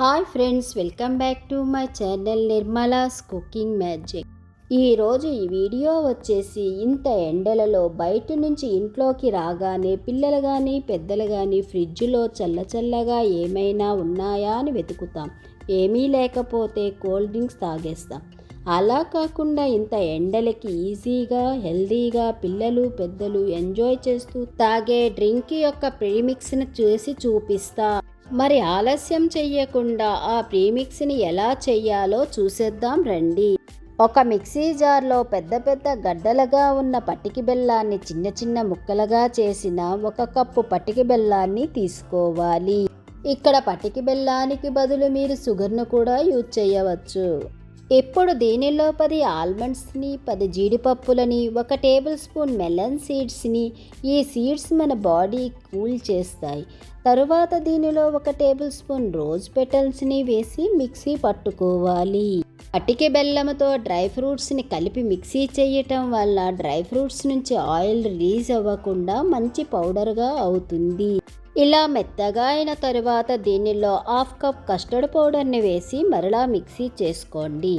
Hi friends, welcome back to my channel Nirmala's cooking magic. ఈరోజు ఈ video వచ్చేసి ఇంత ఎండలలో బయట నుంచి ఇంట్లోకి రాగానే పిల్లలు కానీ పెద్దలు కానీ ఫ్రిడ్జ్లో చల్లచల్లగా ఏమైనా ఉన్నాయా అని వెతుకుతాం. ఏమీ లేకపోతే కోల్డ్ డ్రింక్స్ తాగేస్తాం. అలా కాకుండా ఇంత ఎండలకి ఈజీగా హెల్దీగా పిల్లలు పెద్దలు ఎంజాయ్ చేస్తూ తాగే డ్రింక్ యొక్క ప్రీమిక్స్ని చేసి చూపిస్తా. మరి ఆలస్యం చెయ్యకుండా ఆ ప్రీమిక్స్ని ఎలా చెయ్యాలో చూసేద్దాం రండి. ఒక మిక్సీ జార్లో పెద్ద పెద్ద గడ్డలుగా ఉన్న పటికి బెల్లాన్ని చిన్న చిన్న ముక్కలుగా చేసిన 1 కప్పు పటికి బెల్లాన్ని తీసుకోవాలి. ఇక్కడ పటికి బెల్లానికి బదులు మీరు షుగర్ను కూడా యూజ్ చేయవచ్చు. ఇప్పుడు దీనిలో 10 ఆల్మండ్స్ని, 10 జీడిపప్పులని, 1 టేబుల్ స్పూన్ మెలన్ సీడ్స్ని. ఈ సీడ్స్ మన బాడీ కూల్ చేస్తాయి. తరువాత దీనిలో 1 టేబుల్ స్పూన్ రోజ్ పెటల్స్ని వేసి మిక్సీ పట్టుకోవాలి. పటికి బెల్లంతో డ్రై ఫ్రూట్స్ని కలిపి మిక్సీ చేయటం వల్ల డ్రై ఫ్రూట్స్ నుంచి ఆయిల్ రిలీజ్ అవ్వకుండా మంచి పౌడర్గా అవుతుంది. ఇలా మెత్తగా అయిన తరువాత దీనిలో 1/2 కప్ కస్టర్డ్ పౌడర్ని వేసి మరలా మిక్సీ చేసుకోండి.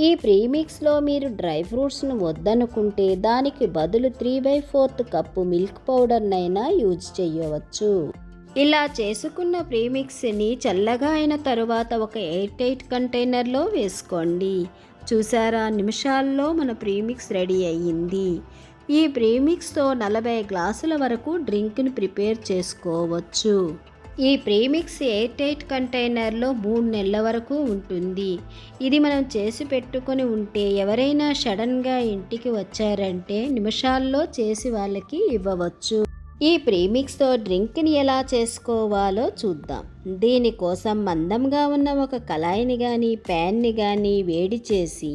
ఈ ప్రీమిక్స్లో మీరు డ్రై ఫ్రూట్స్ను వద్దనుకుంటే దానికి బదులు 3/4 కప్పు మిల్క్ పౌడర్నైనా యూజ్ చేయవచ్చు. ఇలా చేసుకున్న ప్రీమిక్స్ని చల్లగా అయిన తరువాత ఒక ఎయిర్ టైట్ కంటైనర్లో వేసుకోండి. చూసారా, నిమిషాల్లో మన ప్రీమిక్స్ రెడీ అయ్యింది. ఈ ప్రీమిక్స్తో 40 గ్లాసుల వరకు డ్రింక్ని ప్రిపేర్ చేసుకోవచ్చు. ఈ ప్రీమిక్స్ ఎయిర్ టైట్ కంటైనర్లో 3 నెలల వరకు ఉంటుంది. ఇది మనం చేసి పెట్టుకొని ఉంటే ఎవరైనా సడన్గా ఇంటికి వచ్చారంటే నిమిషాల్లో చేసి వాళ్ళకి ఇవ్వవచ్చు. ఈ ప్రీమిక్స్తో డ్రింక్ని ఎలా చేసుకోవాలో చూద్దాం. దీనికోసం మందంగా ఉన్న ఒక కళాయిని కానీ ప్యాన్ని కానీ వేడి చేసి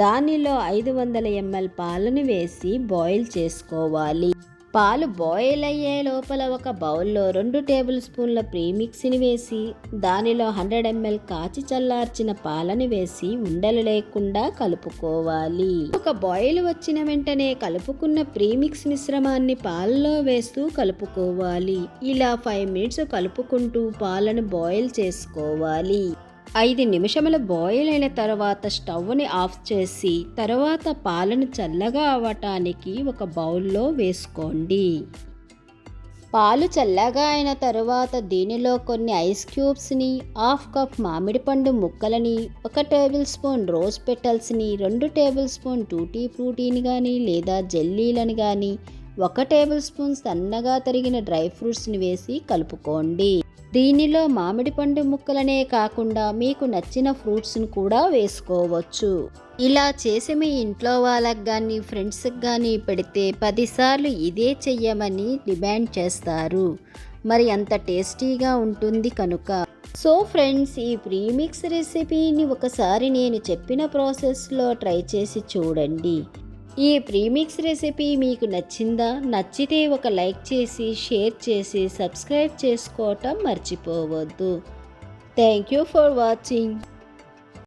దానిలో 500 ml పాలను వేసి బాయిల్ చేసుకోవాలి. పాలు బాయిల్ అయ్యే లోపల ఒక బౌల్లో 2 టేబుల్ స్పూన్ల ప్రీమిక్స్ని వేసి దానిలో 100 ml కాచి చల్లార్చిన పాలని వేసి ఉండలు లేకుండా కలుపుకోవాలి. ఒక బాయిల్ వచ్చిన వెంటనే కలుపుకున్న ప్రీమిక్స్ మిశ్రమాన్ని పాలలో వేస్తూ కలుపుకోవాలి. ఇలా 5 మినిట్స్ కలుపుకుంటూ పాలను బాయిల్ చేసుకోవాలి. 5 నిమిషముల బాయిల్ అయిన తర్వాత స్టవ్ని ఆఫ్ చేసి తర్వాత పాలను చల్లగా అవ్వటానికి ఒక బౌల్లో వేసుకోండి. పాలు చల్లగా అయిన తరువాత దీనిలో కొన్ని ఐస్ క్యూబ్స్ని, 1/2 కప్ మామిడి పండు ముక్కలని, 1 టేబుల్ స్పూన్ రోజ్ పెటల్స్ని, 2 టేబుల్ స్పూన్ టూటీ ఫ్రూటీని కానీ లేదా జెల్లీలను కానీ, 1 టేబుల్ స్పూన్ సన్నగా తరిగిన డ్రై ఫ్రూట్స్ని వేసి కలుపుకోండి. దీనిలో మామిడి పండు ముక్కలనే కాకుండా మీకు నచ్చిన ఫ్రూట్స్ని కూడా వేసుకోవచ్చు. ఇలా చేసి మీ ఇంట్లో వాళ్ళకి కానీ ఫ్రెండ్స్కి కానీ పెడితే 10 సార్లు ఇదే చెయ్యమని డిమాండ్ చేస్తారు. మరి అంత టేస్టీగా ఉంటుంది కనుక. సో ఫ్రెండ్స్, ఈ ప్రీమిక్స్ రెసిపీని ఒకసారి నేను చెప్పిన ప్రాసెస్లో ట్రై చేసి చూడండి. ఈ ప్రీమిక్స్ రెసిపీ మీకు నచ్చిందా? నచ్చితే ఒక లైక్ చేసి షేర్ చేసి సబ్స్క్రైబ్ చేసుకోవటం మర్చిపోవద్దు. Thank you for watching.